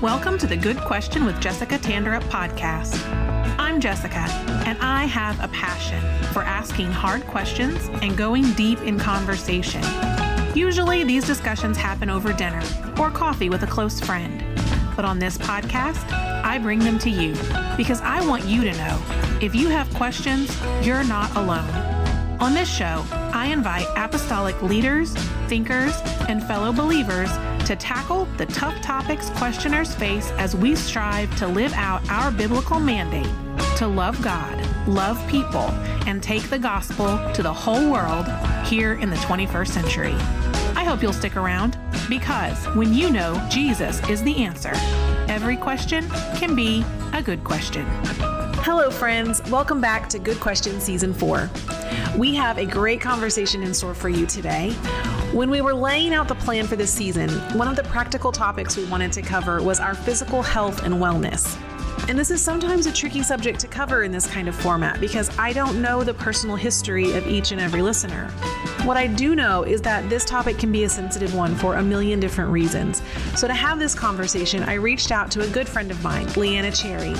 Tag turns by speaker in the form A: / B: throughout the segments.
A: Welcome to the Good Question with Jessica Tanderup podcast. I'm Jessica, and I have a passion for asking hard questions and going deep in conversation. Usually, these discussions happen over dinner or coffee with a close friend. But on this podcast, I bring them to you because I want you to know if you have questions, you're not alone. On this show, I invite apostolic leaders, thinkers, and fellow believers to tackle the tough topics questioners face as we strive to live out our biblical mandate to love God, love people, and take the gospel to the whole world here in the 21st century. I hope you'll stick around because when you know Jesus is the answer, every question can be a good question. Hello, friends. Welcome back to Good Question Season 4. We have a great conversation in store for you today. When we were laying out the plan for this season, one of the practical topics we wanted to cover was our physical health and wellness. And this is sometimes a tricky subject to cover in this kind of format because I don't know the personal history of each and every listener. What I do know is that this topic can be a sensitive one for a million different reasons. So to have this conversation, I reached out to a good friend of mine, Leanna Cherry.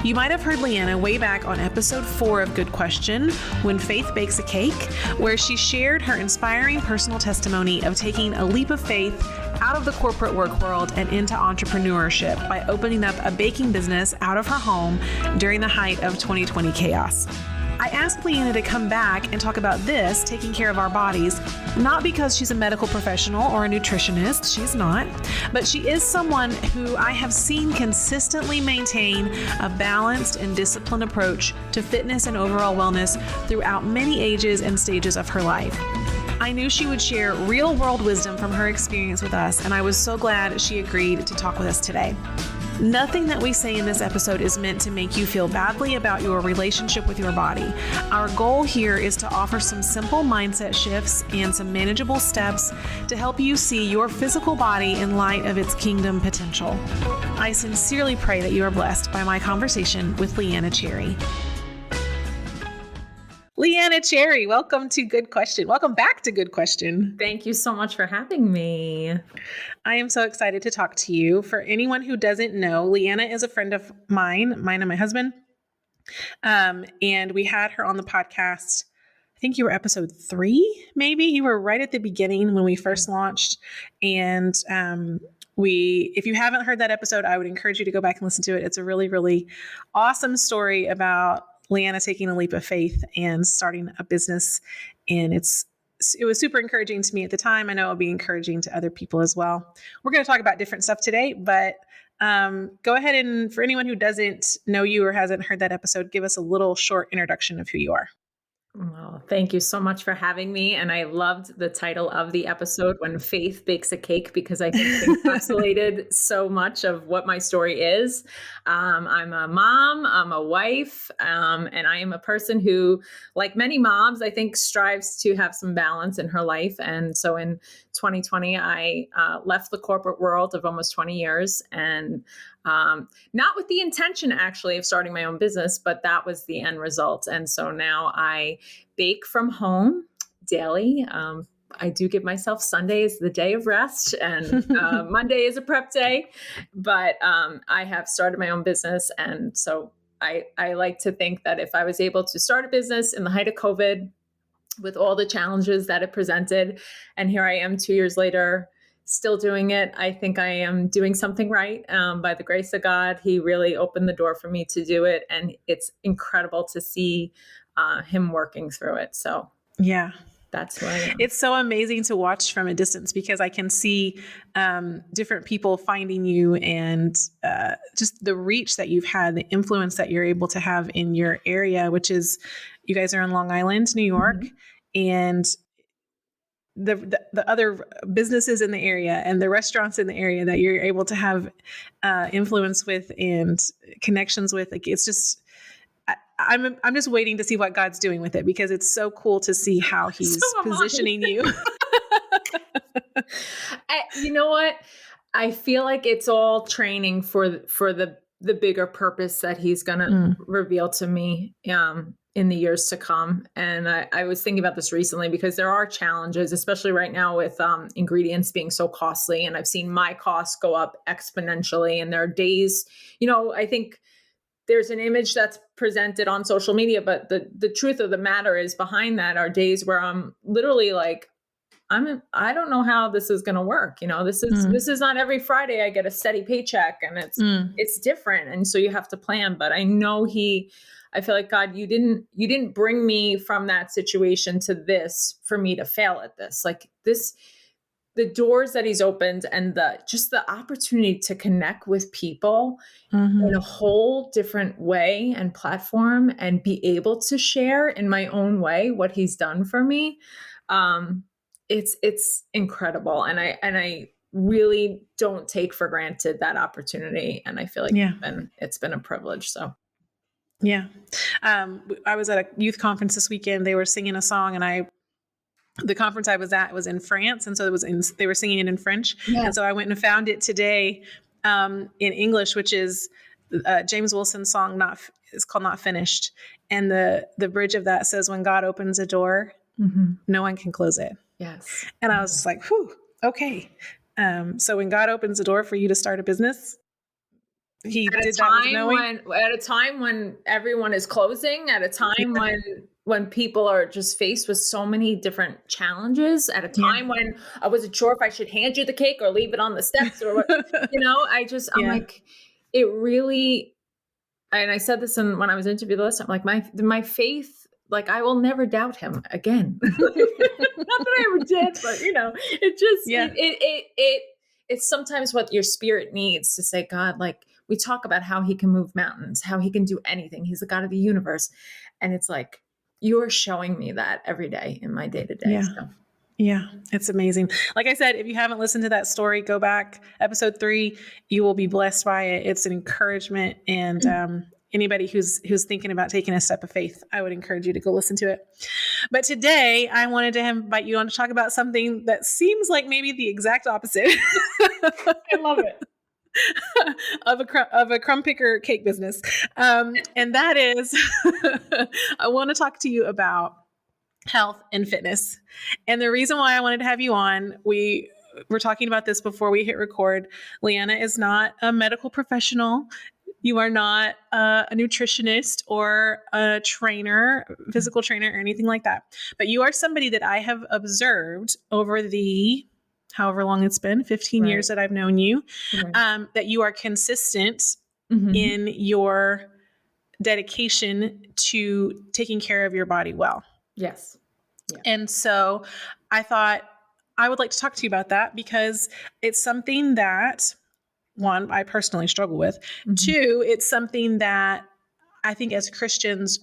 A: You might have heard Leanna way back on episode 4 of Good Question, When Faith Bakes a Cake, where she shared her inspiring personal testimony of taking a leap of faith out of the corporate work world and into entrepreneurship by opening up a baking business out of her home during the height of 2020 chaos. I asked Leanna to come back and talk about this, taking care of our bodies, not because she's a medical professional or a nutritionist, she's not, but she is someone who I have seen consistently maintain a balanced and disciplined approach to fitness and overall wellness throughout many ages and stages of her life. I knew she would share real world wisdom from her experience with us, and I was so glad she agreed to talk with us today. Nothing that we say in this episode is meant to make you feel badly about your relationship with your body. Our goal here is to offer some simple mindset shifts and some manageable steps to help you see your physical body in light of its kingdom potential. I sincerely pray that you are blessed by my conversation with Leanna Cherry. Leanna Cherry, welcome to Good Question. Welcome back to Good Question.
B: Thank you so much for having me.
A: I am so excited to talk to you. For anyone who doesn't know, Leanna is a friend of mine and my husband. And we had her on the podcast. I think you were episode 3, maybe. You were right at the beginning when we first launched. And if you haven't heard that episode, I would encourage you to go back and listen to it. It's a really, really awesome story about Leanna taking a leap of faith and starting a business. And it was super encouraging to me at the time. I know it'll be encouraging to other people as well. We're going to talk about different stuff today, but go ahead and for anyone who doesn't know you or hasn't heard that episode, give us a little short introduction of who you are.
B: Well, thank you so much for having me. And I loved the title of the episode, When Faith Bakes a Cake, because I think it encapsulated so much of what my story is. I'm a mom, I'm a wife, and I am a person who, like many moms, I think strives to have some balance in her life. And so in 2020, I left the corporate world of almost 20 years and not with the intention actually of starting my own business, but that was the end result. And so now I bake from home daily. I do give myself Sunday as the day of rest and Monday is a prep day, but I have started my own business. And so I like to think that if I was able to start a business in the height of COVID with all the challenges that it presented, and here I am 2 years later, still doing it, I think I am doing something right. By the grace of God, He really opened the door for me to do it. And it's incredible to see Him working through it. So
A: yeah,
B: that's who I am.
A: It's so amazing to watch from a distance because I can see different people finding you and just the reach that you've had, the influence that you're able to have in your area, which is you guys are in Long Island, New York, mm-hmm. and the other businesses in the area and the restaurants in the area that you're able to have influence with and connections with. Like, it's just, I'm just waiting to see what God's doing with it because it's so cool to see how He's positioning you.
B: You know what? I feel like it's all training for the bigger purpose that He's going to reveal to me. in the years to come. And I was thinking about this recently because there are challenges, especially right now with ingredients being so costly. And I've seen my costs go up exponentially. And there are days, I think there's an image that's presented on social media, but the truth of the matter is behind that are days where I'm literally like, I don't know how this is going to work. This is not every Friday I get a steady paycheck, and it's different. And so you have to plan, but I know I feel like, God, you didn't bring me from that situation to this for me to fail at this. Like this, the doors that he's opened and just the opportunity to connect with people in a whole different way and platform and be able to share in my own way what he's done for me. It's incredible. And I really don't take for granted that opportunity. And I feel like it's been a privilege. So.
C: Yeah. I was at a youth conference this weekend. They were singing a song, and the conference I was at was in France. And so they were singing it in French. Yeah. And so I went and found it today, in English, which is, James Wilson's song, it's called Not Finished. And the bridge of that says, when God opens a door, no one can close it.
B: Yes.
C: And I was just like, whew, okay. So when God opens a door for you to start a business, he did that with knowing.
B: At a time when everyone is closing, at a time when people are just faced with so many different challenges, at a time when I wasn't sure if I should hand you the cake or leave it on the steps or what, I'm like, it really, and I said this when I was interviewed last time, like my faith, like I will never doubt him again. Not that I ever did, but it just, it's sometimes what your spirit needs to say, God, like we talk about how he can move mountains, how he can do anything. He's the God of the universe. And it's like, you're showing me that every day in my day-to-day.
C: Yeah.
B: So.
C: Yeah, it's amazing. Like I said, if you haven't listened to that story, go back, episode 3, you will be blessed by it. It's an encouragement. And anybody who's thinking about taking a step of faith, I would encourage you to go listen to it. But today I wanted to invite you on to talk about something that seems like maybe the exact opposite.
B: I love it.
C: of a crumb picker cake business. And that is, I want to talk to you about health and fitness. And the reason why I wanted to have you on, we were talking about this before we hit record. Leanna is not a medical professional. You are not a nutritionist or a trainer, physical trainer, or anything like that. But you are somebody that I have observed over the however long it's been, 15 years that I've known you, that you are consistent in your dedication to taking care of your body well.
B: Yes. Yeah.
C: And so I thought I would like to talk to you about that because it's something that, one, I personally struggle with. 2, it's something that I think as Christians,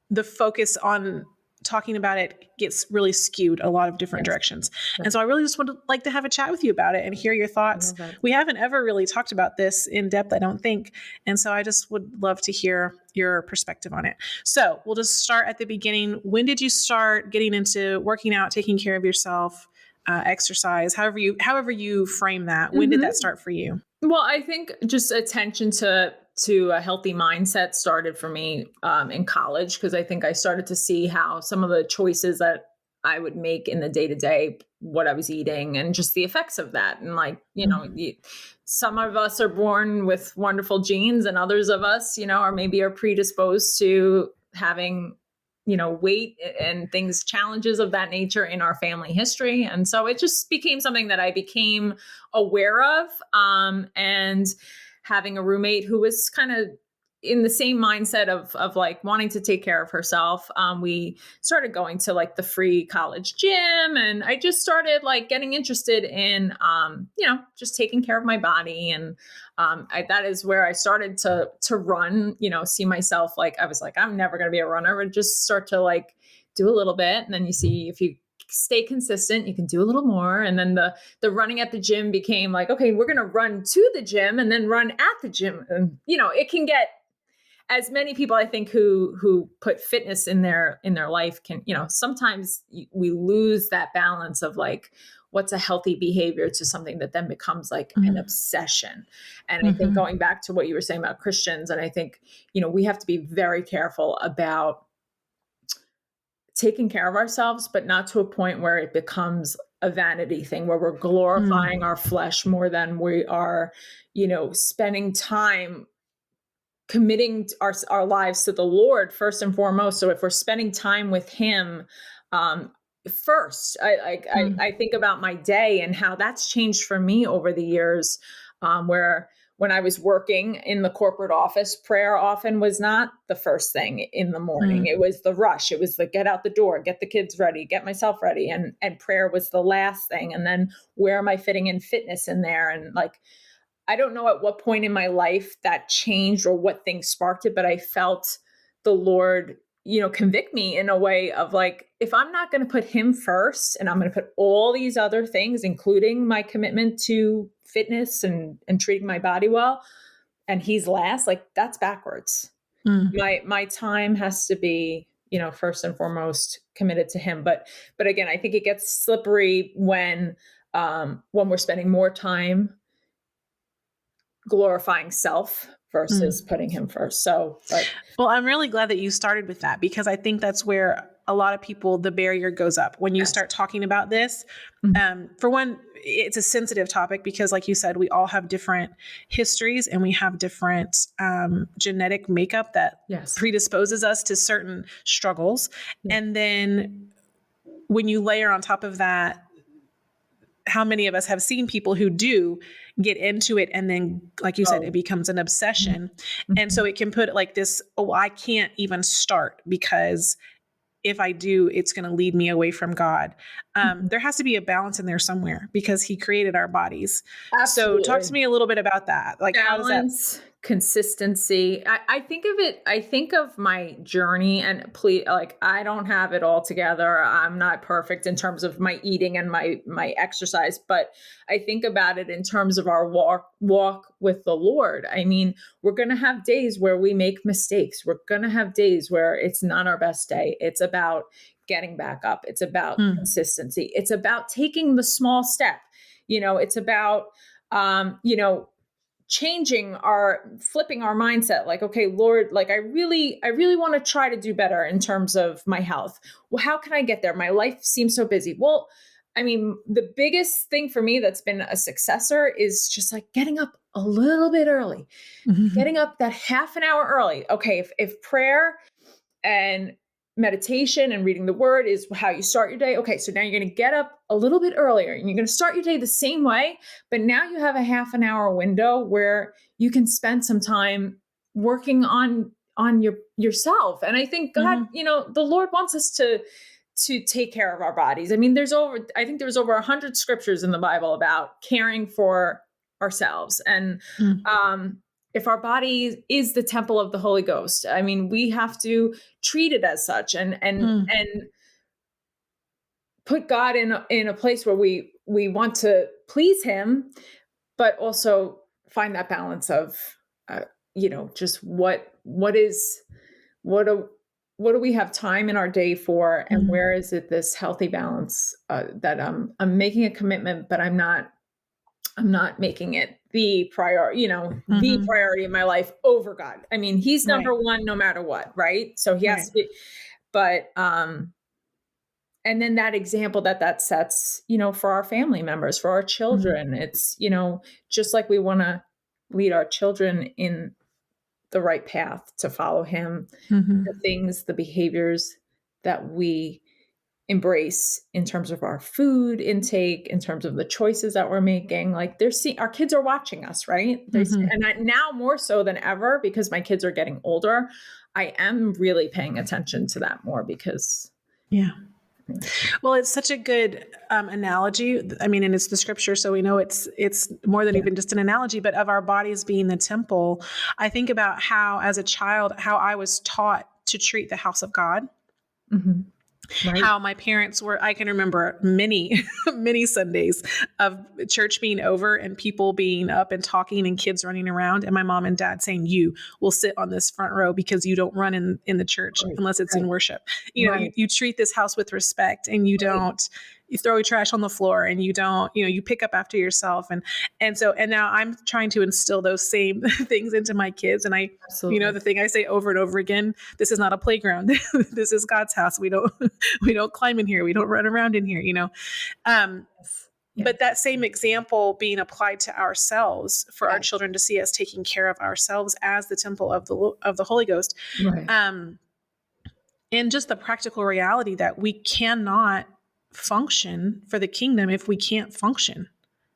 C: the focus on talking about it gets really skewed a lot of different directions. Right. And so I really just would like to have a chat with you about it and hear your thoughts. We haven't ever really talked about this in depth, I don't think. And so I just would love to hear your perspective on it. So we'll just start at the beginning. When did you start getting into working out, taking care of yourself, exercise, however you frame that? When did that start for you?
B: Well, I think just attention to a healthy mindset started for me in college, because I think I started to see how some of the choices that I would make in the day-to-day, what I was eating and just the effects of that. And like, some of us are born with wonderful genes and others of us, are predisposed to having, weight and things, challenges of that nature in our family history. And so it just became something that I became aware of. And having a roommate who was kind of in the same mindset of like wanting to take care of herself. We started going to like the free college gym, and I just started like getting interested in, just taking care of my body. And that is where I started to run, see myself, like, I was like, I'm never going to be a runner, but just start to like do a little bit. And then you see, if you stay consistent, you can do a little more. And then the running at the gym became like, okay, we're going to run to the gym and then run at the gym. And, it can get, as many people I think who put fitness in their life can, sometimes we lose that balance of like, what's a healthy behavior to something that then becomes like an obsession. And I think going back to what you were saying about Christians, and I think, we have to be very careful about taking care of ourselves, but not to a point where it becomes a vanity thing, where we're glorifying our flesh more than we are, spending time committing our lives to the Lord first and foremost. So if we're spending time with him, first, I think about my day and how that's changed for me over the years, where when I was working in the corporate office, prayer often was not the first thing in the morning. It was the rush. It was the get out the door, get the kids ready, get myself ready. And prayer was the last thing. And then where am I fitting in fitness in there? And like, I don't know at what point in my life that changed or what things sparked it, but I felt the Lord, convict me in a way of like, if I'm not going to put him first and I'm going to put all these other things, including my commitment to fitness and treating my body well, and he's last, like that's backwards. My time has to be, first and foremost committed to him. But again, I think it gets slippery when we're spending more time glorifying self versus putting him first.
C: Well, I'm really glad that you started with that, because I think that's where a lot of people, the barrier goes up when you start talking about this. For one, it's a sensitive topic because like you said, we all have different histories and we have different genetic makeup that predisposes us to certain struggles. And then when you layer on top of that, how many of us have seen people who do get into it and then, like you said, it becomes an obsession. And so it can put like this, I can't even start because if I do, it's going to lead me away from God. There has to be a balance in there somewhere because he created our bodies.
B: Absolutely.
C: So talk to me a little bit about that. Like
B: balance,
C: how does that...
B: consistency. I think of my journey, and please, like, I don't have it all together. I'm not perfect in terms of my eating and my exercise, but I think about it in terms of our walk with the Lord. I mean, we're going to have days where we make mistakes. We're going to have days where it's not our best day. It's about getting back up. It's about consistency. It's about taking the small step. It's about, flipping our mindset. Like, okay, Lord, like I really want to try to do better in terms of my health. Well, how can I get there? My life seems so busy. Well, I mean, the biggest thing for me that's been a successor is just like getting up a little bit early, getting up that half an hour early. Okay. If prayer and meditation and reading the word is how you start your day. Okay. So now you're going to get up a little bit earlier and you're going to start your day the same way, but now you have a half an hour window where you can spend some time working on yourself. And I think God, the Lord wants us to take care of our bodies. I mean, there's over 100 scriptures in the Bible about caring for ourselves. And, if our body is the temple of the Holy Ghost, I mean, we have to treat it as such and put God in a place where we want to please him, but also find that balance of, just what do we have time in our day for, and where is it this healthy balance that I'm making a commitment, but I'm not making it the priority, the priority of my life over God. I mean, he's number one, no matter what. Right. So he has to be, but, and then that example that sets, for our family members, for our children, it's, just like we want to lead our children in the right path to follow him, the behaviors that we embrace in terms of our food intake, in terms of the choices that we're making. Like our kids are watching us, right? And now more so than ever, because my kids are getting older, I am really paying attention to that more because.
C: Yeah. Well, it's such a good analogy. I mean, and it's the scripture, so we know it's more than even just an analogy, but of our bodies being the temple. I think about how, as a child, how I was taught to treat the house of God. Right. How my parents were, I can remember many, many Sundays of church being over and people being up and talking and kids running around, and my mom and dad saying, you will sit on this front row because you don't run in the church unless it's in worship. You treat this house with respect, and you don't you throw your trash on the floor and you don't, you pick up after yourself. And now I'm trying to instill those same things into my kids. And
B: Absolutely.
C: the thing I say over and over again, this is not a playground. This is God's house. We don't climb in here. We don't run around in here,
B: Yes.
C: But that same example being applied to ourselves for our
B: Yes.
C: children to see us taking care of ourselves as the temple of the Holy Ghost.
B: Right.
C: And just the practical reality that we cannot function for the kingdom if we can't function.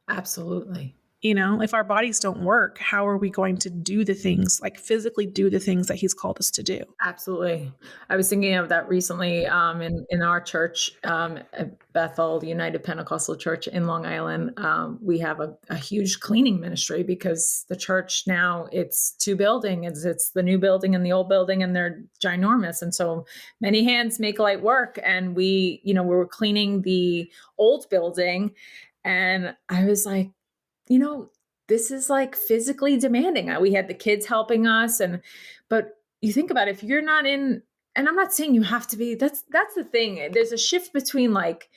B: Absolutely.
C: If our bodies don't work, how are we going to do the things, like physically do the things that he's called us to do?
B: Absolutely. I was thinking of that recently in our church, at Bethel United Pentecostal Church in Long Island. We have a huge cleaning ministry because the church now, it's two buildings. It's the new building and the old building, and they're ginormous. And so many hands make light work. And we were cleaning the old building, and I was like, this is like physically demanding. We had the kids helping us. But you think about it, if you're not in, and I'm not saying you have to be, that's the thing. There's a shift between like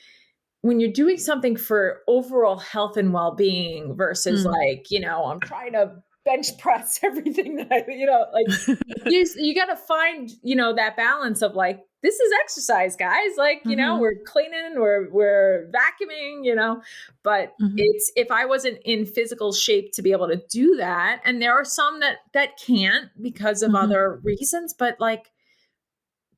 B: when you're doing something for overall health and well-being versus I'm trying to bench press everything that you got to find, that balance of like, this is exercise, guys. Like, we're cleaning, we're vacuuming, but it's, if I wasn't in physical shape to be able to do that, and there are some that can't because of other reasons, but like,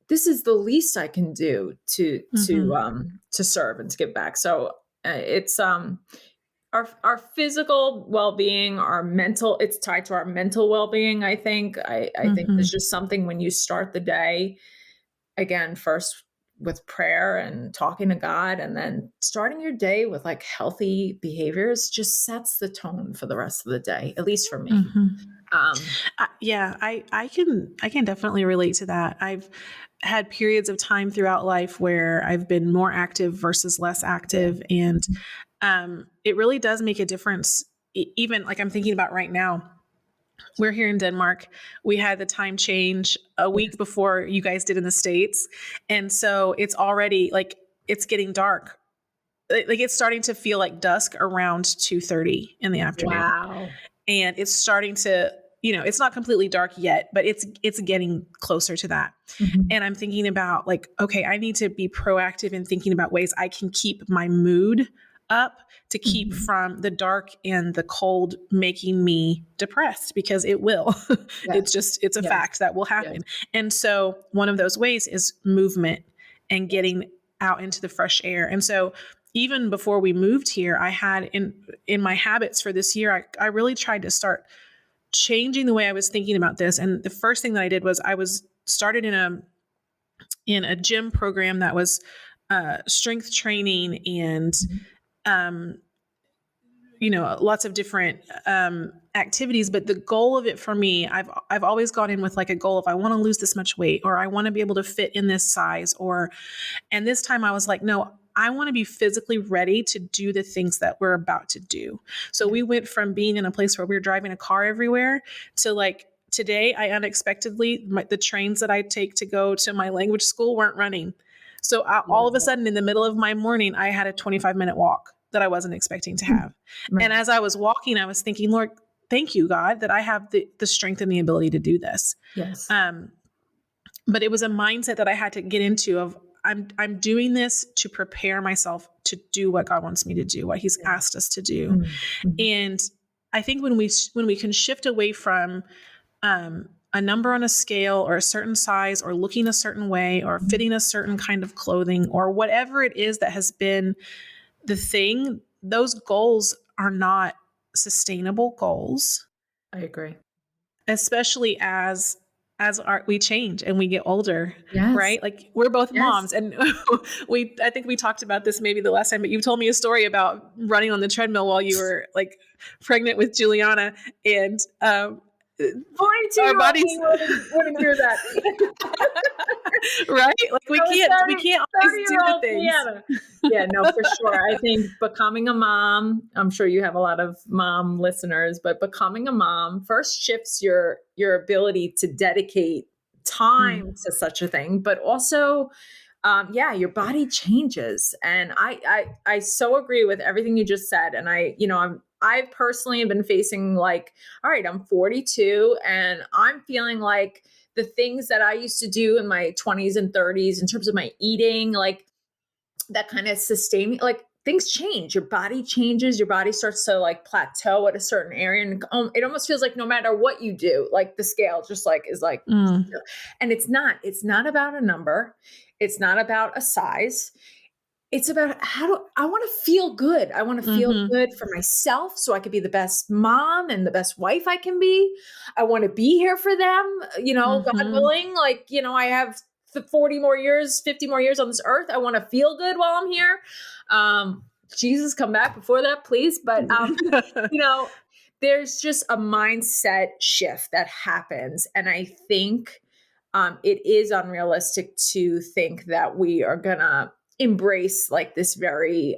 B: this is the least I can do to serve and to give back. So it's, our physical well-being, our mental, it's tied to our mental well-being. I think think there's just something when you start the day, again, first with prayer and talking to God, and then starting your day with like healthy behaviors just sets the tone for the rest of the day, at least for me.
C: I can definitely relate to that. I've had periods of time throughout life where I've been more active versus less active. And it really does make a difference. Even like I'm thinking about right now, we're here in Denmark. We had the time change a week before you guys did in the States. And so it's already like, it's getting dark. Like it's starting to feel like dusk around 2:30 in the afternoon.
B: Wow.
C: And it's starting to, it's not completely dark yet, but it's getting closer to that. And I'm thinking about like, okay, I need to be proactive in thinking about ways I can keep my mood up to keep from the dark and the cold making me depressed, because it will. Yes. It's a fact that will happen. Yes. And so one of those ways is movement and getting out into the fresh air. And so even before we moved here, I had in my habits for this year, I really tried to start changing the way I was thinking about this. And the first thing that I did was I was started in a gym program that was strength training and lots of different activities. But the goal of it for me, I've always gone in with like a goal of I want to lose this much weight, or I want to be able to fit in this size, and this time I was like, no, I want to be physically ready to do the things that we're about to do. So we went from being in a place where we were driving a car everywhere to like today, I unexpectedly, the trains that I take to go to my language school weren't running. So all of a sudden in the middle of my morning, I had a 25-minute walk that I wasn't expecting to have. Right. And as I was walking, I was thinking, Lord, thank you, God, that I have the strength and the ability to do this.
B: Yes.
C: But it was a mindset that I had to get into of I'm doing this to prepare myself to do what God wants me to do, what he's asked us to do. Mm-hmm. And I think when we can shift away from a number on a scale or a certain size or looking a certain way or fitting a certain kind of clothing or whatever it is that has been the thing, those goals are not sustainable goals.
B: I agree.
C: Especially as we change and we get older, right? Like we're both moms, and I think we talked about this maybe the last time, but you told me a story about running on the treadmill while you were like pregnant with Juliana, and
B: 42 bodies wouldn't hear that.
C: Right? Like we can't always do the things.
B: Leanna. Yeah, no, for sure. I think becoming a mom, I'm sure you have a lot of mom listeners, but becoming a mom first shifts your ability to dedicate time to such a thing, but also yeah, your body changes. And I so agree with everything you just said. And I personally have been facing like, all right, I'm 42 and I'm feeling like the things that I used to do in my 20s and 30s in terms of my eating, like that kind of sustain me, like things change, your body changes, your body starts to like plateau at a certain area. And it almost feels like no matter what you do, like the scale just like is like, and it's not about a number. It's not about a size. It's about I want to feel good. I want to feel good for myself so I could be the best mom and the best wife I can be. I want to be here for them, God willing. Like, I have 40 more years, 50 more years on this earth. I want to feel good while I'm here. Jesus, come back before that, please. But, there's just a mindset shift that happens. And I think it is unrealistic to think that we are going to embrace like this very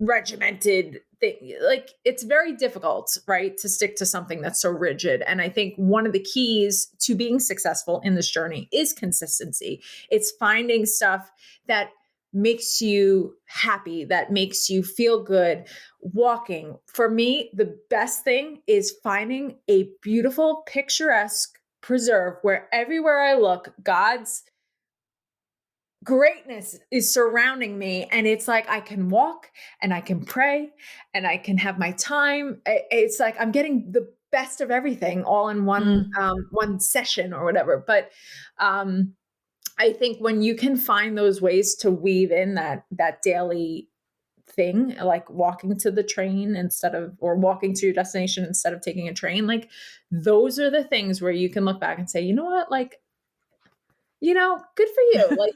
B: regimented thing. Like it's very difficult, right, to stick to something that's so rigid. And I think one of the keys to being successful in this journey is consistency. It's finding stuff that makes you happy, that makes you feel good. Walking, for me, the best thing is finding a beautiful, picturesque preserve where everywhere I look, God's greatness is surrounding me. And it's like I can walk and I can pray and I can have my time. It's like I'm getting the best of everything all in one session or whatever. But I think when you can find those ways to weave in that daily thing, like walking to the train or walking to your destination instead of taking a train, like those are the things where you can look back and say, you know what, like, good for you. Like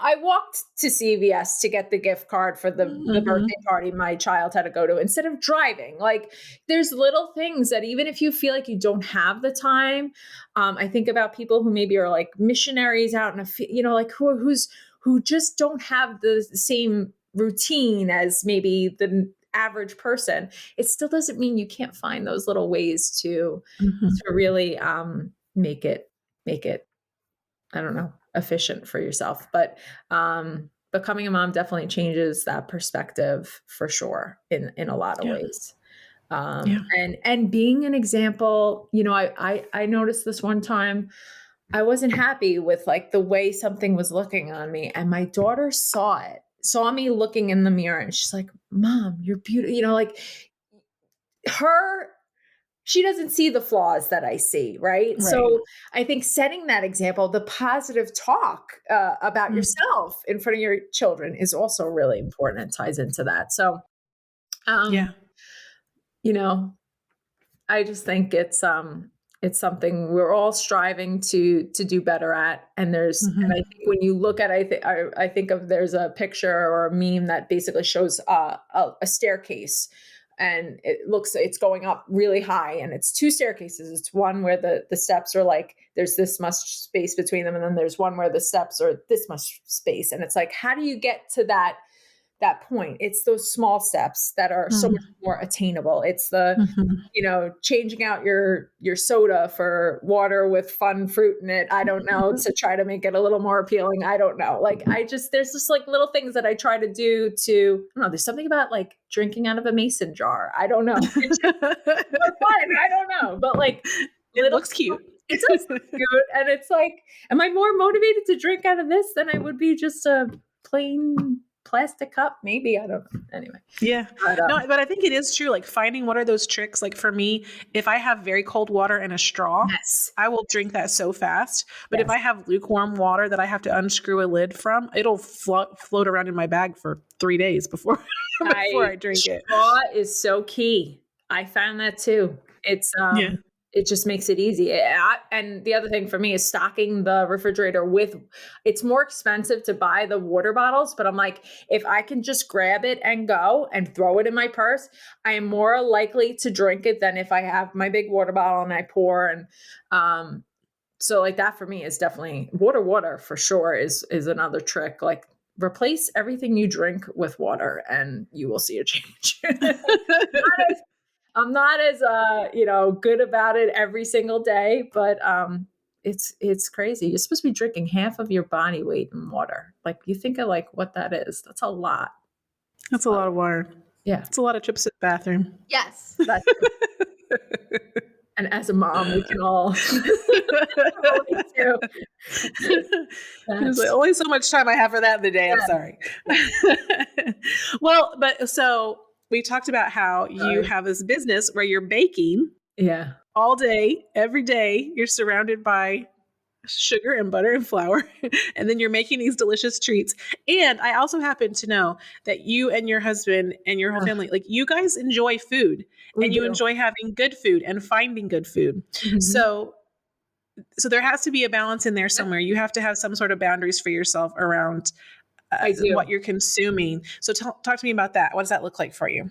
B: I walked to CVS to get the gift card for the birthday party my child had to go to instead of driving. Like there's little things that even if you feel like you don't have the time, I think about people who maybe are like missionaries out in like who just don't have the same routine as maybe the average person. It still doesn't mean you can't find those little ways to really make it I don't know, efficient for yourself. But becoming a mom definitely changes that perspective for sure in a lot of ways. And being an example, I noticed this one time, I wasn't happy with like the way something was looking on me. And my daughter saw me looking in the mirror and she's like, Mom, you're beautiful. Like she doesn't see the flaws that I see, right? So I think setting that example, the positive talk about yourself in front of your children is also really important and ties into that. So, I just think it's something we're all striving to do better at. And and I think when you look at, I think there's a picture or a meme that basically shows a staircase. And it's going up really high and it's two staircases. It's one where the steps are like, there's this much space between them. And then there's one where the steps are this much space. And it's like, how do you get to that point? It's those small steps that are so much more attainable. It's the, changing out your soda for water with fun fruit in it. I don't know, to try to make it a little more appealing. I don't know. Like, there's just like little things that I try to do to, I don't know, there's something about like drinking out of a mason jar. I don't know. It's just fun. I don't know. But like,
C: it looks cute.
B: It does look cute. And it's like, am I more motivated to drink out of this than I would be just a plain plastic cup? Maybe, I don't know. Anyway.
C: Yeah. But I think it is true. Like finding what are those tricks? Like for me, if I have very cold water and a straw, I will drink that so fast. But if I have lukewarm water that I have to unscrew a lid from, it'll float around in my bag for 3 days before I drink it.
B: Straw is so key. I found that too. It's it just makes it easy. And the other thing for me is stocking the refrigerator it's more expensive to buy the water bottles, but I'm like, if I can just grab it and go and throw it in my purse, I am more likely to drink it than if I have my big water bottle and I pour. And so like that for me is definitely water for sure is another trick. Like replace everything you drink with water and you will see a change. I'm not as good about it every single day, but it's crazy. You're supposed to be drinking half of your body weight in water. Like you think of like what that is. That's a lot.
C: That's a lot of water.
B: Yeah.
C: It's a lot of trips to the bathroom.
B: Yes. That's and as a mom, we can all relate to.
C: There's like, only so much time I have for that in the day. I'm sorry. Well, but so we talked about how you have this business where you're baking all day, every day. You're surrounded by sugar and butter and flour, and then you're making these delicious treats. And I also happen to know that you and your husband and your whole family, like you guys enjoy food and you enjoy having good food and finding good food. Mm-hmm. So there has to be a balance in there somewhere. You have to have some sort of boundaries for yourself around what you're consuming. So talk to me about that. What does that look like for you?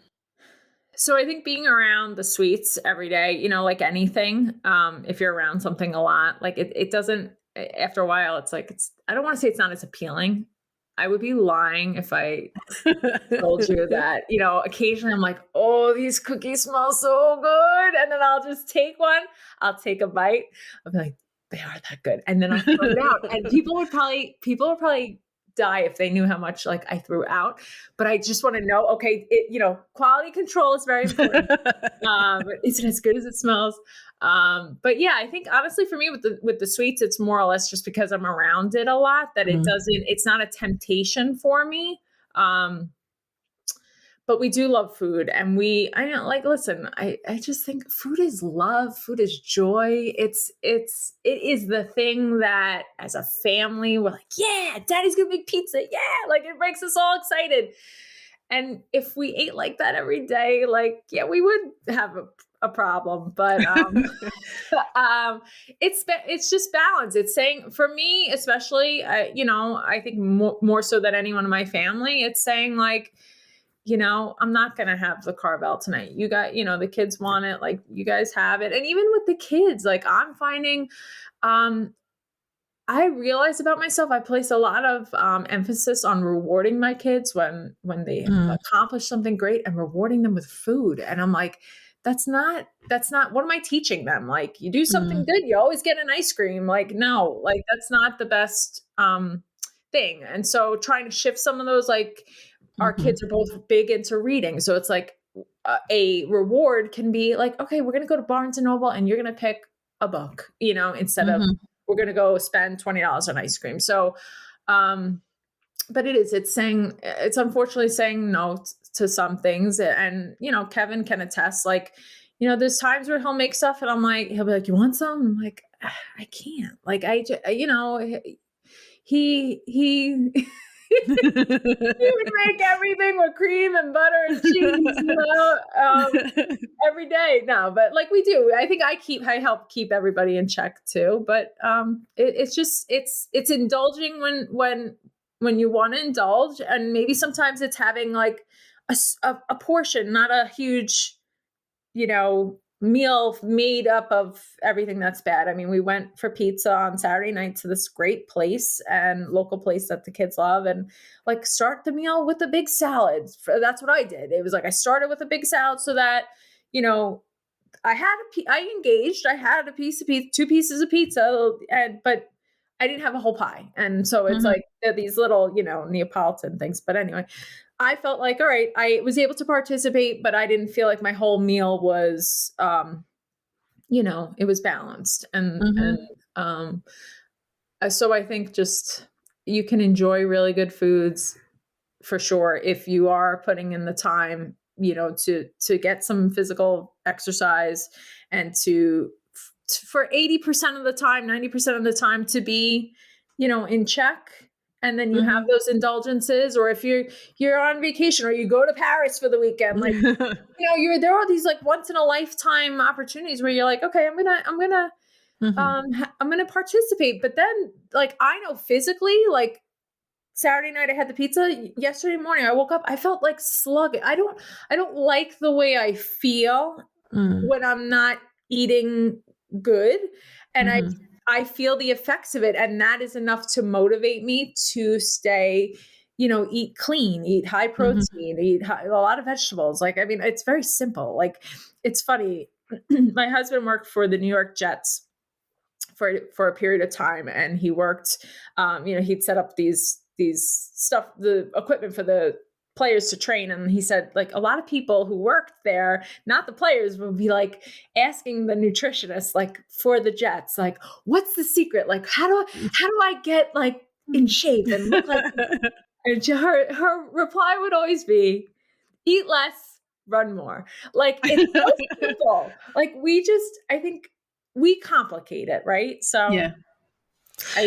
B: So I think being around the sweets every day, you know, like anything, if you're around something a lot, like it doesn't, after a while, it's like, I don't want to say it's not as appealing. I would be lying if I told you that, you know, occasionally I'm like, oh, these cookies smell so good. And then I'll just take one, I'll take a bite. I'll be like, they are that good. And then I'll throw it out. And people would probably die if they knew how much like I threw out, but I just want to know, okay, you know, quality control is very important. Is it as good as it smells? But yeah, I think honestly for me with the sweets, it's more or less just because I'm around it a lot that it's not a temptation for me. But we do love food, and listen, I just think food is love. Food is joy. It is the thing that as a family, we're like, yeah, daddy's gonna make pizza. Yeah. Like it makes us all excited. And if we ate like that every day, like, yeah, we would have a problem, but, it's just balance. It's saying for me, especially, you know, I think more so than anyone in my family, it's saying like, you know, I'm not going to have the carvel tonight. You got, you know, the kids want it. Like you guys have it. And even with the kids, like I'm finding, I realize about myself, I place a lot of emphasis on rewarding my kids when they accomplish something great and rewarding them with food. And I'm like, that's not, what am I teaching them? Like you do something good, you always get an ice cream. Like, no, like that's not the best thing. And so trying to shift some of those, like, our kids are both big into reading. So it's like a reward can be like, okay, we're going to go to Barnes and Noble and you're going to pick a book, you know, instead of we're going to go spend $20 on ice cream. So, but it's unfortunately saying no to some things. And, you know, Kevin can attest, like, you know, there's times where he'll make stuff and he'll be like, you want some? I'm like, I can't. Like, you know, he would make everything with cream and butter and cheese, you know, every day. No, but like we do. I think I help keep everybody in check too. But it's indulging when you want to indulge, and maybe sometimes it's having like a portion, not a huge, you know, meal made up of everything that's bad. I mean, we went for pizza on Saturday night to this great place and local place that the kids love, and like start the meal with a big salad. That's what I did. It was like I started with a big salad so that, you know, I engaged. I had a piece of pizza, 2 pieces of pizza, but I didn't have a whole pie. And so it's like these little, you know, Neapolitan things. But anyway, I felt like, all right, I was able to participate, but I didn't feel like my whole meal was, you know, it was balanced. So I think just you can enjoy really good foods for sure if you are putting in the time, you know, to get some physical exercise and for 80% of the time, 90% of the time to be, you know, in check. And then you have those indulgences, or if you're on vacation or you go to Paris for the weekend, like, you know, there are these like once in a lifetime opportunities where you're like, okay, I'm going to participate. But then like, I know physically, like Saturday night, I had the pizza. Yesterday morning, I woke up, I felt like sluggish. I don't like the way I feel when I'm not eating good. And I feel the effects of it. And that is enough to motivate me to stay, you know, eat clean, eat high protein, eat a lot of vegetables. Like, I mean, it's very simple. Like, it's funny. My husband worked for the New York Jets for a period of time, and he worked, he'd set up these the equipment for the players to train. And he said, like, a lot of people who worked there, not the players, would be like asking the nutritionist, like, for the Jets, like, what's the secret? Like, how do I get like in shape and look like, and her reply would always be, eat less, run more. Like, it's so simple. Like, I think we complicate it, right? So
C: yeah.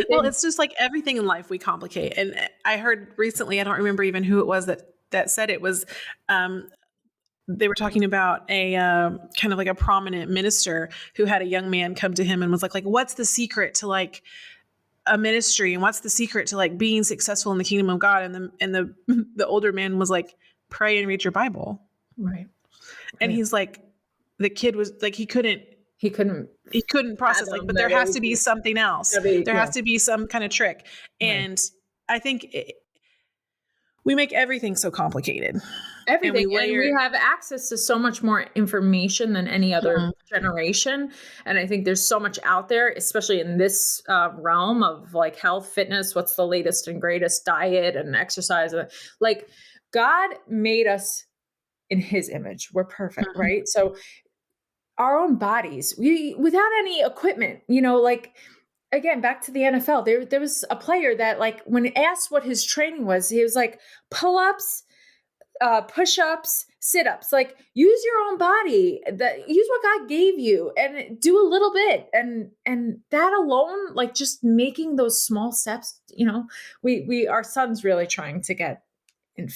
C: Well, it's just like everything in life we complicate. And I heard recently, I don't remember even who it was that said it was, they were talking about a kind of like a prominent minister who had a young man come to him and was like, what's the secret to like a ministry, and what's the secret to like being successful in the kingdom of God? And the older man was like, pray and read your Bible.
B: Right.
C: And he's like, the kid was like, he couldn't process, like, but there has to be something else. There has to be some kind of trick. And I think we make everything so complicated.
B: Everything. And we have access to so much more information than any other generation. And I think there's so much out there, especially in this realm of like health, fitness, what's the latest and greatest diet and exercise. Like, God made us in his image. We're perfect, right? So our own bodies, without any equipment, like, again, back to the NFL, there was a player that, like, when asked what his training was, he was like, pull-ups, push-ups, sit-ups. Like, use your own body, use what God gave you, and do a little bit. And that alone, like, just making those small steps, our son's really trying to get in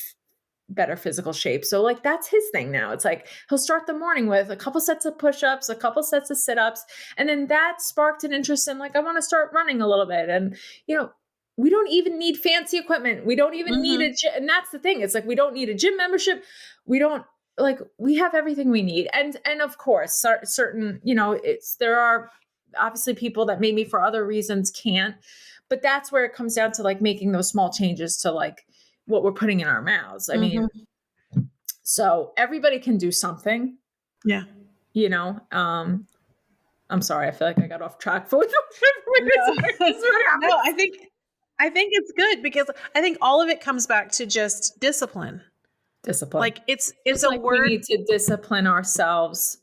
B: better physical shape. So like, that's his thing now. It's like, he'll start the morning with a couple sets of push-ups, a couple sets of sit-ups. And then that sparked an interest in, like, I want to start running a little bit. And, we don't even need fancy equipment. We don't even need a gym. And that's the thing. It's like, we don't need a gym membership. We have everything we need. And of course, certain, there are obviously people that maybe for other reasons can't, but that's where it comes down to like making those small changes to like what we're putting in our mouths. I mean, so everybody can do something.
C: Yeah.
B: I'm sorry. I feel like I got off track for
C: No, I think it's good, because I think all of it comes back to just discipline. Like, it's a
B: like
C: word.
B: We need to discipline ourselves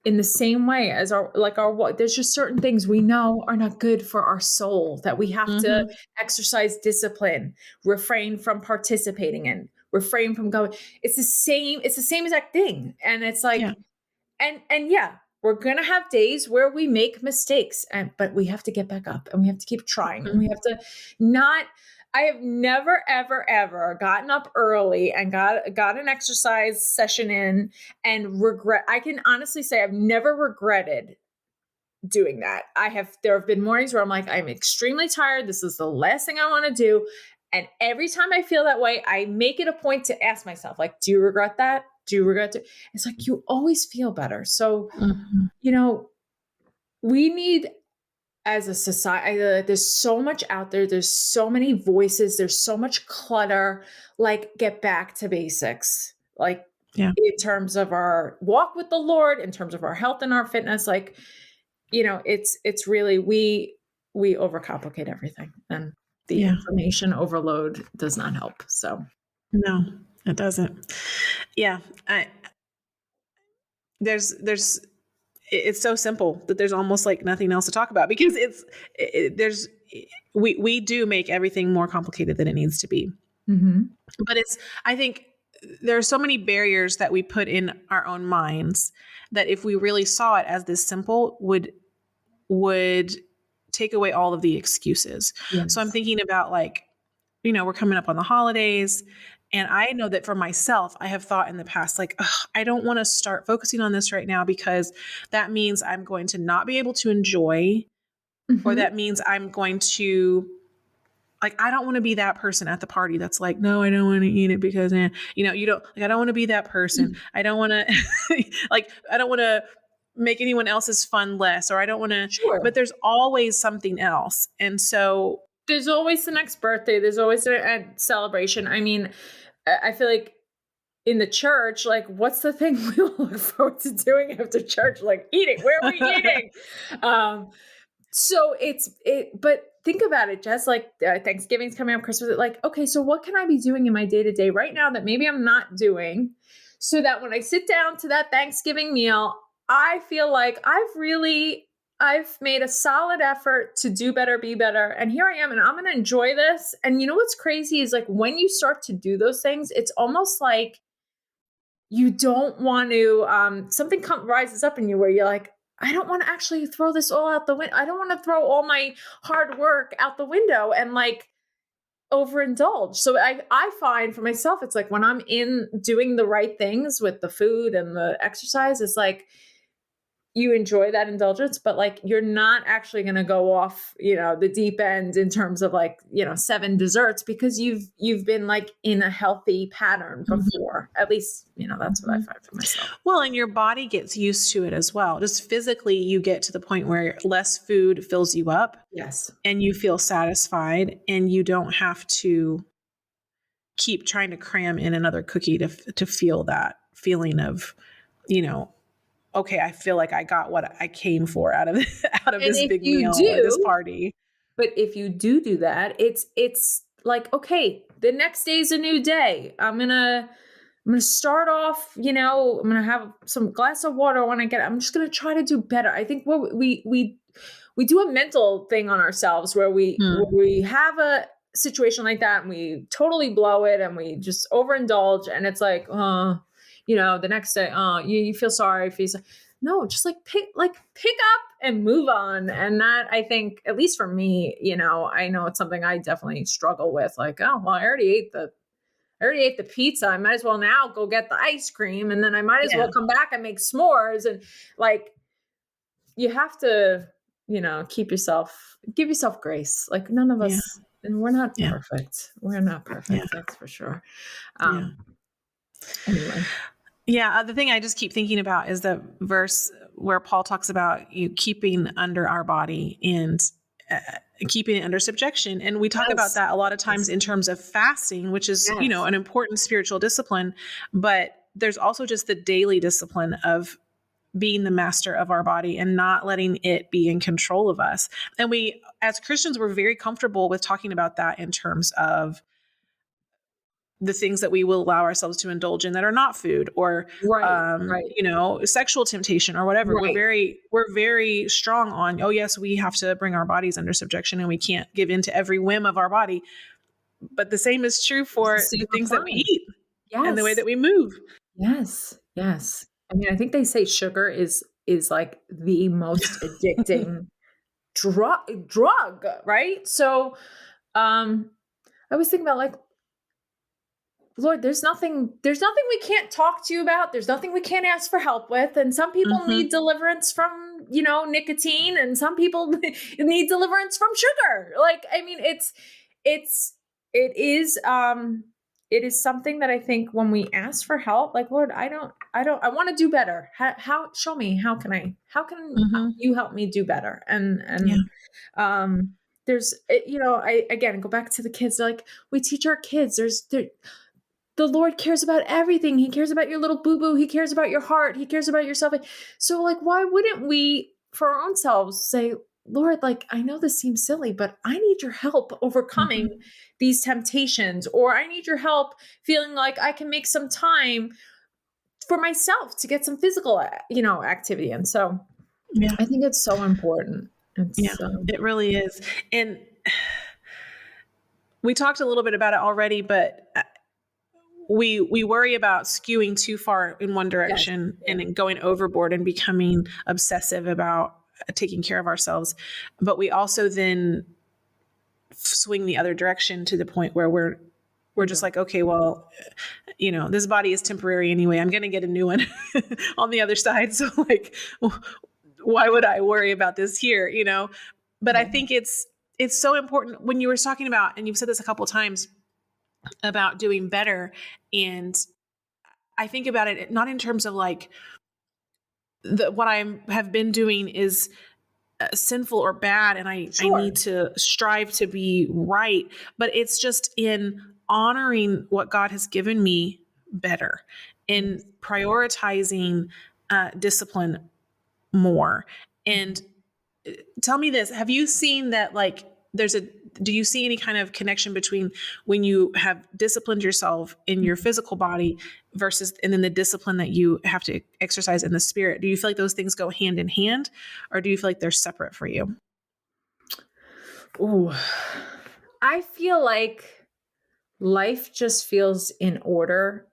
B: in the same way as there's just certain things we know are not good for our soul that we have to exercise discipline, refrain from participating in, refrain from going. It's the same exact thing. And it's like, and yeah, we're going to have days where we make mistakes, but we have to get back up and we have to keep trying and we have to I have never, ever, ever gotten up early and got an exercise session in and regret. I can honestly say I've never regretted doing that. There have been mornings where I'm like, I'm extremely tired. This is the last thing I want to do. And every time I feel that way, I make it a point to ask myself, like, do you regret that? Do you regret it? It's like, you always feel better. So, we need, as a society, there's so much out there. There's so many voices. There's so much clutter. Like, get back to basics. Like, in terms of our walk with the Lord, in terms of our health and our fitness, like, it's really, we overcomplicate everything, and the information overload does not help. So
C: no, it doesn't. Yeah. It's so simple that there's almost like nothing else to talk about, because we do make everything more complicated than it needs to be. But I think there are so many barriers that we put in our own minds that if we really saw it as this simple, would take away all of the excuses. Yes. So I'm thinking about, like, we're coming up on the holidays, and I know that for myself, I have thought in the past, like, I don't want to start focusing on this right now, because that means I'm going to not be able to enjoy, or that means I'm going to, like, I don't want to be that person at the party that's like, no, I don't want to eat it because, you don't, like, I don't want to be that person. I don't want to, like, I don't want to make anyone else's fun less, or I don't want to, but there's always something else. And so
B: there's always the next birthday. There's always a celebration. I mean, I feel like in the church, like, what's the thing we look forward to doing after church? Like, eating. Where are we eating? So but think about it, Jess, like Thanksgiving's coming up, Christmas, like, okay, so what can I be doing in my day to day right now that maybe I'm not doing, so that when I sit down to that Thanksgiving meal, I feel like I've made a solid effort to do better, be better. And here I am, and I'm going to enjoy this. And you know, what's crazy is like when you start to do those things, it's almost like you don't want to, something rises up in you where you're like, I don't want to actually throw this all out the window. I don't want to throw all my hard work out the window and like overindulge. So I find for myself, it's like when I'm in doing the right things with the food and the exercise, it's like you enjoy that indulgence, but like you're not actually going to go off, the deep end in terms of like, 7 desserts, because you've been like in a healthy pattern before. At least, that's what I find for myself.
C: Well, and your body gets used to it as well. Just physically, you get to the point where less food fills you up.
B: Yes.
C: And you feel satisfied, and you don't have to keep trying to cram in another cookie to feel that feeling of, okay, I feel like I got what I came for out of this big meal or this party.
B: But if you do that, it's like, okay, the next day's a new day. I'm gonna start off, I'm gonna have some glass of water when I'm just gonna try to do better. I think what we do a mental thing on ourselves where we have a situation like that and we totally blow it and we just overindulge, and it's like, the next day, you feel sorry for yourself. No, just like pick up and move on. And that, I think, at least for me, I know it's something I definitely struggle with. Like, oh, well, I already ate the pizza. I might as well now go get the ice cream, and then I might as well come back and make s'mores. And like, you have to, give yourself grace. Like none of us, and we're not perfect. We're not perfect. That's for sure. Anyway.
C: Yeah. The thing I just keep thinking about is the verse where Paul talks about you keeping under our body and keeping it under subjection. And we talk about that a lot of times in terms of fasting, which is, an important spiritual discipline, but there's also just the daily discipline of being the master of our body and not letting it be in control of us. And we, as Christians, we're very comfortable with talking about that in terms of the things that we will allow ourselves to indulge in that are not food or, sexual temptation or whatever. Right. We're very strong on, oh yes, we have to bring our bodies under subjection and we can't give in to every whim of our body. But the same is true for the things that we eat and the way that we move.
B: Yes. Yes. I mean, I think they say sugar is like the most addicting drug, right? So, I was thinking about like, Lord, there's nothing we can't talk to you about. There's nothing we can't ask for help with. And some people need deliverance from, nicotine, and some people need deliverance from sugar. Like, I mean, it is something that I think when we ask for help, like, Lord, I want to do better. Show me, how can you help me do better? There's, I, again, go back to the kids. Like, we teach our kids, the Lord cares about everything. He cares about your little boo-boo. He cares about your heart. He cares about yourself. So like, why wouldn't we, for our own selves, say, Lord, like, I know this seems silly, but I need your help overcoming these temptations, or I need your help feeling like I can make some time for myself to get some physical, activity. And so I think it's so important.
C: It really is. And we talked a little bit about it already, but we worry about skewing too far in one direction and going overboard and becoming obsessive about taking care of ourselves. But we also then swing the other direction to the point where we're just like, okay, well, this body is temporary anyway. I'm going to get a new one on the other side. So like, why would I worry about this here? But I think it's so important when you were talking about, and you've said this a couple of times, about doing better. And I think about it not in terms of like what I have been doing is sinful or bad, and I need to strive to be right, but it's just in honoring what God has given me better, in prioritizing discipline more, and tell me this, have you seen that like do you see any kind of connection between when you have disciplined yourself in your physical body versus, and then the discipline that you have to exercise in the spirit? Do you feel like those things go hand in hand, or do you feel like they're separate for you?
B: Ooh, I feel like life just feels in order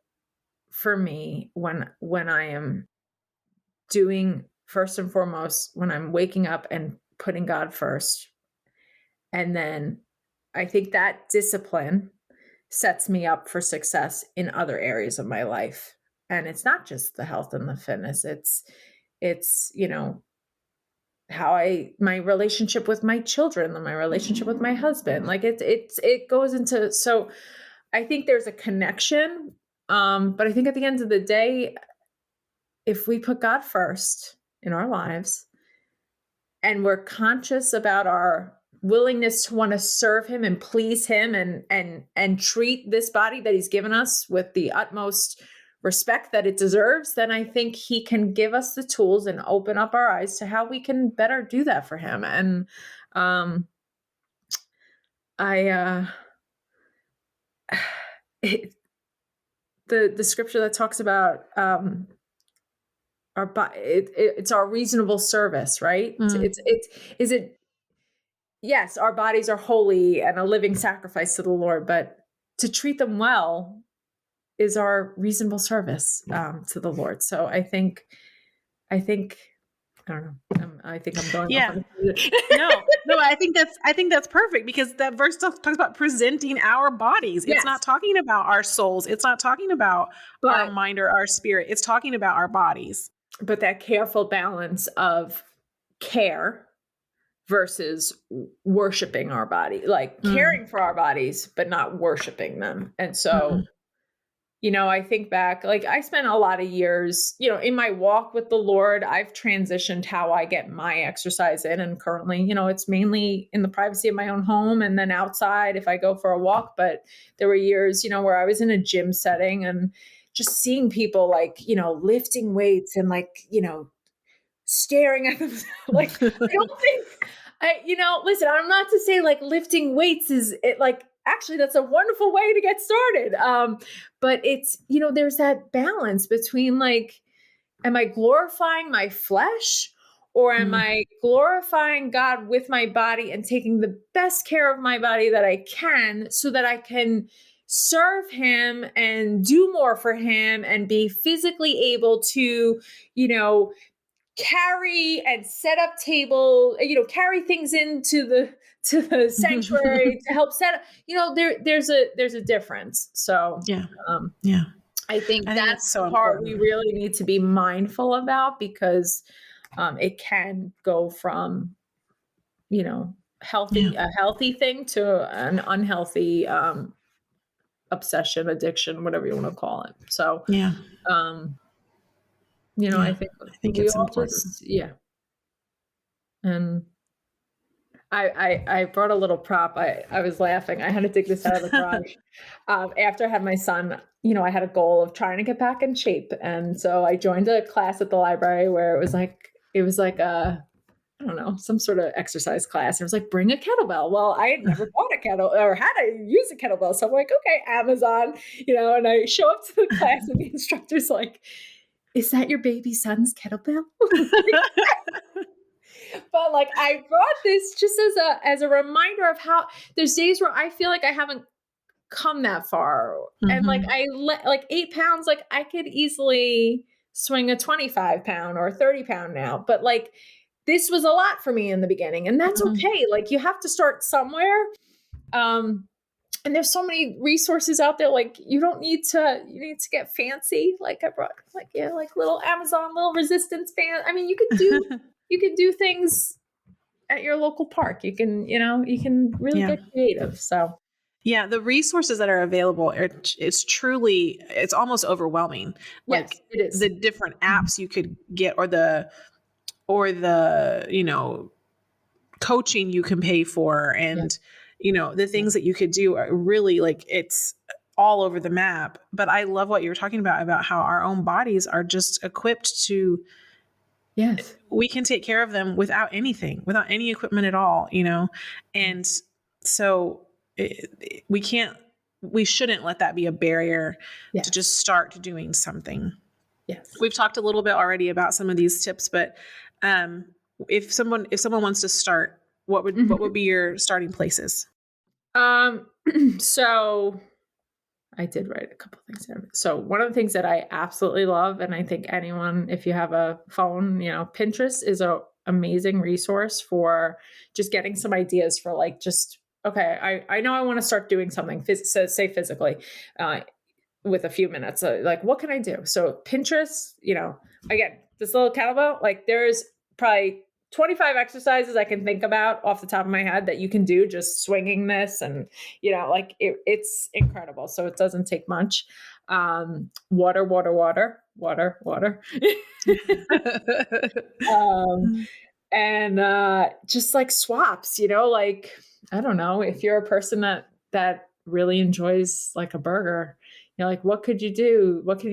B: for me when I am doing, first and foremost, when I'm waking up and putting God first. And then I think that discipline sets me up for success in other areas of my life. And it's not just the health and the fitness. It's, my relationship with my children and my relationship with my husband. Like it goes into, so I think there's a connection. But I think at the end of the day, if we put God first in our lives and we're conscious about our willingness to want to serve him and please him and treat this body that he's given us with the utmost respect that it deserves, then I think he can give us the tools and open up our eyes to how we can better do that for him. And the scripture that talks about it's our reasonable service, right? Yes, our bodies are holy and a living sacrifice to the Lord, but to treat them well is our reasonable service to the Lord. So I think I don't know. I think I'm going.
C: Yeah. No. I think that's perfect, because that verse talks about presenting our bodies. It's not talking about our souls. It's not talking about our mind or our spirit. It's talking about our bodies.
B: But that careful balance of care versus worshiping our body, like caring for our bodies, but not worshiping them. And so, I think back, like I spent a lot of years, in my walk with the Lord, I've transitioned how I get my exercise in. And currently, it's mainly in the privacy of my own home and then outside if I go for a walk. But there were years, where I was in a gym setting and just seeing people like, lifting weights and like, staring at them. Like, I don't think listen, I'm not to say like lifting weights is it like, actually that's a wonderful way to get started. But it's, there's that balance between like, am I glorifying my flesh or am I glorifying God with my body and taking the best care of my body that I can so that I can serve him and do more for him and be physically able to, carry and set up table, carry things into the sanctuary to help set up, there's a difference. So I think that's
C: so
B: the part
C: important.
B: we really need to be mindful about, because it can go from, a healthy thing to an unhealthy obsession, addiction, whatever you want to call it. So I think we
C: it's
B: all
C: important.
B: And I brought a little prop. I was laughing. I had to dig this out of the garage. After I had my son, I had a goal of trying to get back in shape. And so I joined a class at the library where it was like a, I don't know, some sort of exercise class. And it was like, bring a kettlebell. Well, I had never bought a kettle or had to use a kettlebell. So I'm like, okay, Amazon, and I show up to the class and the instructor's like, is that your baby son's kettlebell? But like, I brought this just as a reminder of how there's days where I feel like I haven't come that far. And like, like 8 pounds, like I could easily swing a 25 pound or 30 pound now, but like, this was a lot for me in the beginning, and that's okay. Like you have to start somewhere. And there's so many resources out there. Like you need to get fancy. Like I brought like little Amazon, little resistance band. I mean, you could do things at your local park. You can really get creative. So
C: yeah, the resources that are available, it's almost overwhelming. Like
B: yes, it is.
C: The different apps you could get, or the coaching you can pay for, and the things that you could do are really like, it's all over the map. But I love what you were talking about how our own bodies are just equipped to
B: Yes.
C: we can take care of them without anything, without any equipment at all, And so we shouldn't let that be a barrier to just start doing something.
B: Yes.
C: We've talked a little bit already about some of these tips, but if someone wants to start, what would be your starting places?
B: So I did write a couple things there. So one of the things that I absolutely love, and I think anyone, if you have a phone, Pinterest is a amazing resource for just getting some ideas for like, just, okay, I know I want to start doing something, say physically, with a few minutes. Like, what can I do? So Pinterest, again, this little kettlebell, like there's probably 25 exercises I can think about off the top of my head that you can do just swinging this, and like it's incredible. So it doesn't take much. Water. And just like swaps, like, I don't know, if you're a person that really enjoys like a burger, like what could you do? What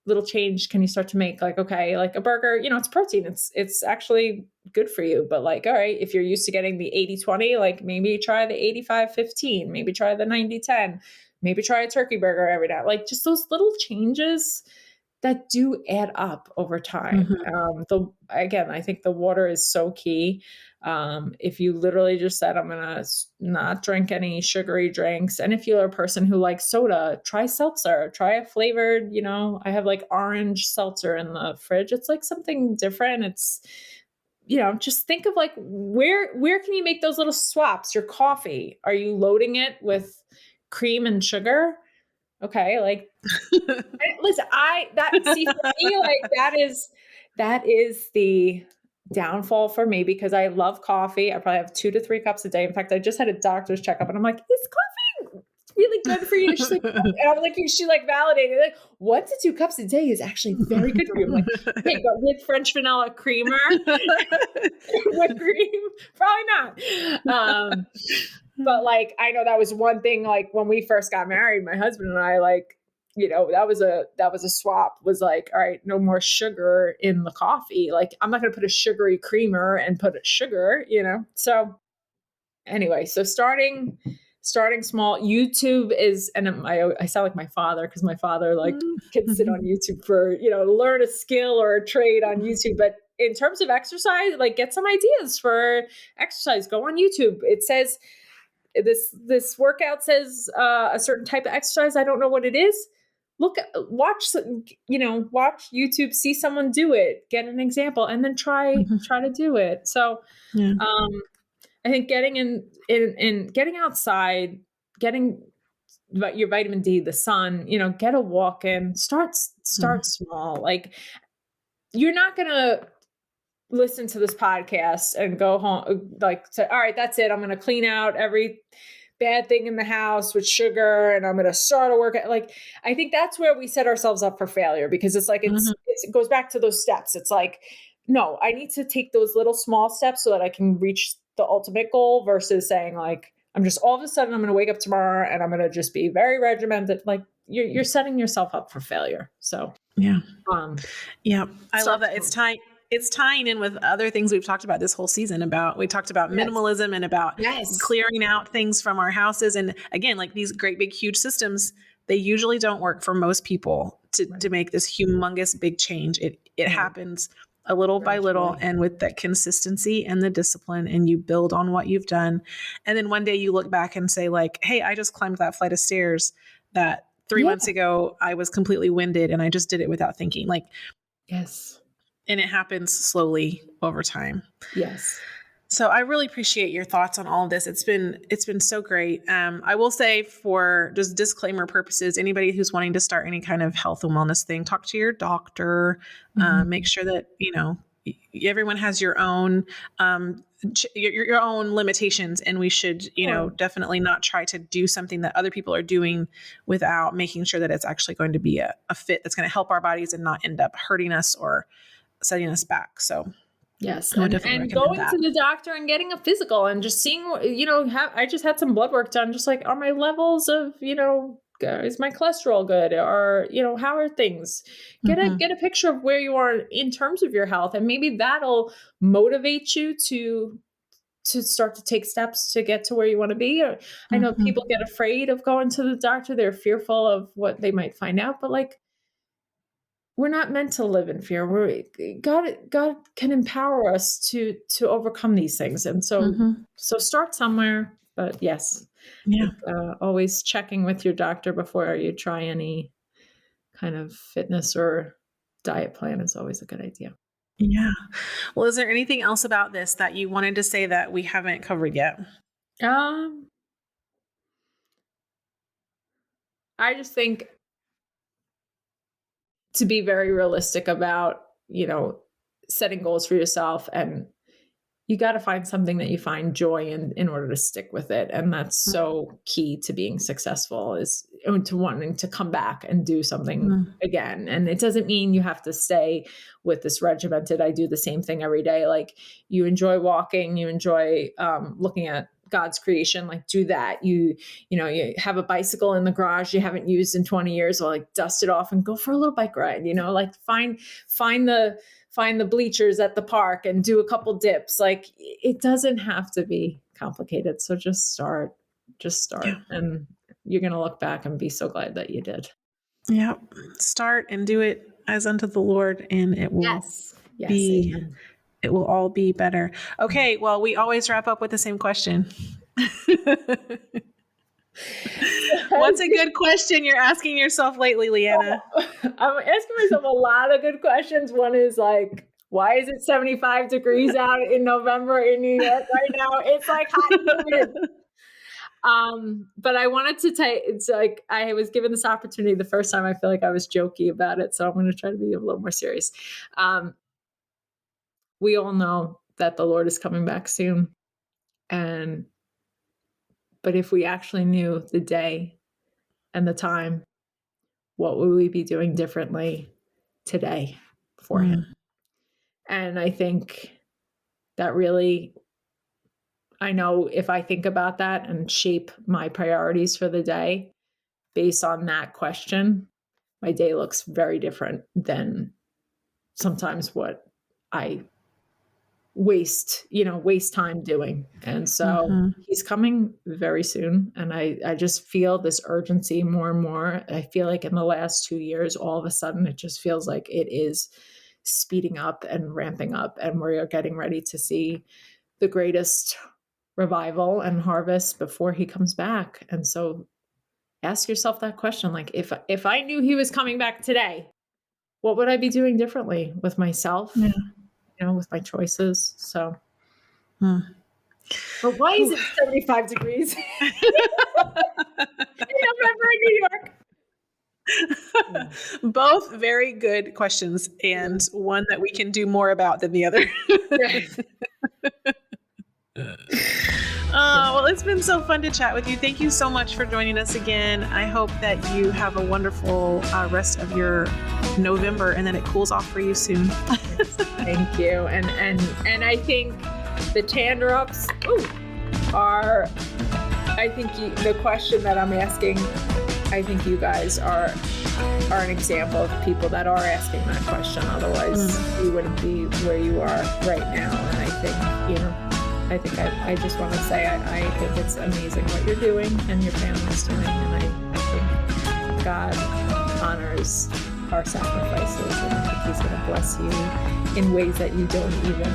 B: little change can you start to make? Like, okay, like a burger, it's protein. It's actually good for you. But like, all right, if you're used to getting the 80-20, like maybe try the 85-15, maybe try the 90-10, maybe try a turkey burger every day. Like just those little changes that do add up over time. Again, I think the water is so key. If you literally just said, I'm going to not drink any sugary drinks. And if you're a person who likes soda, try seltzer, try a flavored, I have like orange seltzer in the fridge. It's like something different. It's, just think of like, where can you make those little swaps? Your coffee, are you loading it with cream and sugar? Okay. Like, listen, for me, like that is the downfall for me, because I love coffee. I probably have 2 to 3 cups a day. In fact, I just had a doctor's checkup and I'm like, is coffee really good for you? She's like, and I'm like, she like validated, like 1 to 2 cups a day is actually very good for you. I'm like, okay, but with French vanilla creamer, with cream, probably not. But like, I know that was one thing, like when we first got married, my husband and I, like, that was a swap, was like, all right, no more sugar in the coffee. Like, I'm not going to put a sugary creamer and put sugar, So anyway, so starting small. YouTube is, and I sound like my father, because my father like can sit on YouTube for, learn a skill or a trade on YouTube. But in terms of exercise, like get some ideas for exercise, go on YouTube. It says this workout says a certain type of exercise. I don't know what it is. Watch YouTube, see someone do it, get an example, and then try to do it. So, I think getting in getting outside, getting your vitamin D, the sun, get a walk in, start small. Like, you're not going to listen to this podcast and go home, like, say, all right, that's it. I'm going to clean out every bad thing in the house with sugar, and I'm going to start a workout. Like, I think that's where we set ourselves up for failure, because it's like, it goes back to those steps. It's like, no, I need to take those little small steps so that I can reach the ultimate goal, versus saying like, I'm just all of a sudden I'm going to wake up tomorrow and I'm going to just be very regimented. Like, you're setting yourself up for failure. So
C: I love that. It's tying in with other things we've talked about this whole season. We talked about minimalism and about clearing out things from our houses. And again, like these great, big, huge systems, they usually don't work for most people to make this humongous, big change. It happens a little by little, and with that consistency and the discipline, and you build on what you've done. And then one day you look back and say like, hey, I just climbed that flight of stairs that 3 months ago I was completely winded, and I just did it without thinking. Like,
B: yes.
C: And it happens slowly over time.
B: Yes.
C: So I really appreciate your thoughts on all of this. It's been so great. I will say, for just disclaimer purposes, anybody who's wanting to start any kind of health and wellness thing, talk to your doctor. Make sure that everyone has your own your own limitations, and we should definitely not try to do something that other people are doing without making sure that it's actually going to be a fit that's going to help our bodies and not end up hurting us or setting us back. So.
B: Yes. And going to the doctor and getting a physical and just seeing, I just had some blood work done, just like, are my levels of, is my cholesterol good? Or, how are things? Get a picture of where you are in terms of your health. And maybe that'll motivate you to start to take steps to get to where you want to be. Or I know people get afraid of going to the doctor. They're fearful of what they might find out, but like, we're not meant to live in fear. God can empower us to overcome these things. And so start somewhere, but yes, always checking with your doctor before you try any kind of fitness or diet plan is always a good idea.
C: Yeah. Well, is there anything else about this that you wanted to say that we haven't covered yet?
B: I just think to be very realistic about, setting goals for yourself, and you got to find something that you find joy in order to stick with it. And that's so key to being successful, is to wanting to come back and do something again. And it doesn't mean you have to stay with this regimented, I do the same thing every day. Like, you enjoy walking, you enjoy looking at God's creation, like do that. You have a bicycle in the garage you haven't used in 20 years, or like dust it off and go for a little bike ride, like find the bleachers at the park and do a couple dips. Like, it doesn't have to be complicated. So just start, and you're going to look back and be so glad that you did.
C: Yeah. Start and do it as unto the Lord, and it will be, amen. It will all be better. Okay. Well, we always wrap up with the same question. What's a good question you're asking yourself lately, Leanna?
B: I'm asking myself a lot of good questions. One is like, why is it 75 degrees out in November in New York right now? It's like hot and humid. But I wanted to it's like, I was given this opportunity the first time. I feel like I was jokey about it. So I'm going to try to be a little more serious. We all know that the Lord is coming back soon. But if we actually knew the day and the time, what would we be doing differently today for him? And I think that really, I know if I think about that and shape my priorities for the day based on that question, my day looks very different than sometimes what I waste time doing. And so he's coming very soon. And I just feel this urgency more and more. I feel like in the last 2 years, all of a sudden, it just feels like it is speeding up and ramping up. And we're getting ready to see the greatest revival and harvest before he comes back. And so ask yourself that question. Like, if I knew he was coming back today, what would I be doing differently with myself? Yeah. With my choices. So, but why is it 75 degrees in November in New York?
C: Both very good questions, and one that we can do more about than the other. Well, it's been so fun to chat with you. Thank you so much for joining us again. I hope that you have a wonderful rest of your November, and then it cools off for you soon.
B: Thank you. And I think the Tanderups are, I think the question that I'm asking, I think you guys are an example of people that are asking that question. Otherwise, you wouldn't be where you are right now. And I think, I just want to say, I think it's amazing what you're doing and your family's doing. And I think God honors our sacrifices, and I think he's going to bless you in ways that you don't even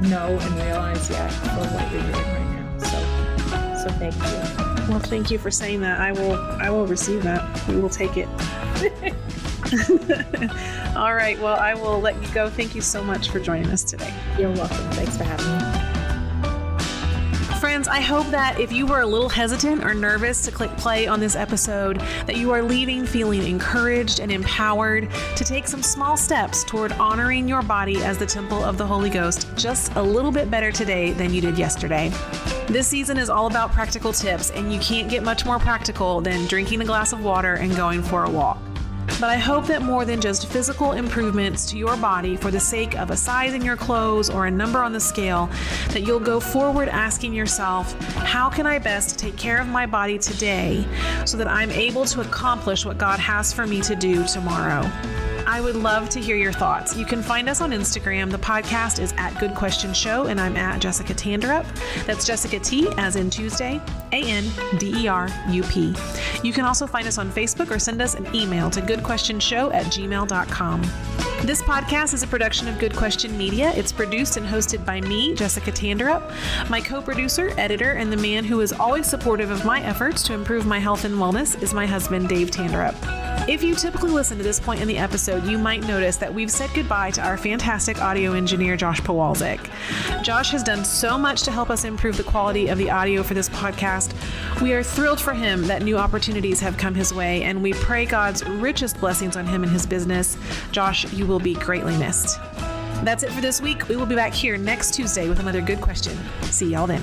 B: know and realize yet for what you're doing right now. So thank you.
C: Well, thank you for saying that. I will receive that. We will take it. All right. Well, I will let you go. Thank you so much for joining us today.
B: You're welcome. Thanks for having me.
C: Friends, I hope that if you were a little hesitant or nervous to click play on this episode, that you are leaving feeling encouraged and empowered to take some small steps toward honoring your body as the temple of the Holy Ghost just a little bit better today than you did yesterday. This season is all about practical tips, and you can't get much more practical than drinking a glass of water and going for a walk.
A: But I hope that more than just physical improvements to your body for the sake of a size in your clothes or a number on the scale, that you'll go forward asking yourself, how can I best take care of my body today so that I'm able to accomplish what God has for me to do tomorrow? I would love to hear your thoughts. You can find us on Instagram. The podcast is at Good Question Show, and I'm at Jessica Tanderup. That's Jessica T, as in Tuesday, ANDERUP. You can also find us on Facebook or send us an email to goodquestionshow@gmail.com. This podcast is a production of Good Question Media. It's produced and hosted by me, Jessica Tanderup. My co-producer, editor, and the man who is always supportive of my efforts to improve my health and wellness is my husband, Dave Tanderup. If you typically listen to this point in the episode, you might notice that we've said goodbye to our fantastic audio engineer, Josh Pawalczyk. Josh has done so much to help us improve the quality of the audio for this podcast. We are thrilled for him that new opportunities have come his way, and we pray God's richest blessings on him and his business. Josh, you will be greatly missed. That's it for this week. We will be back here next Tuesday with another good question. See y'all then.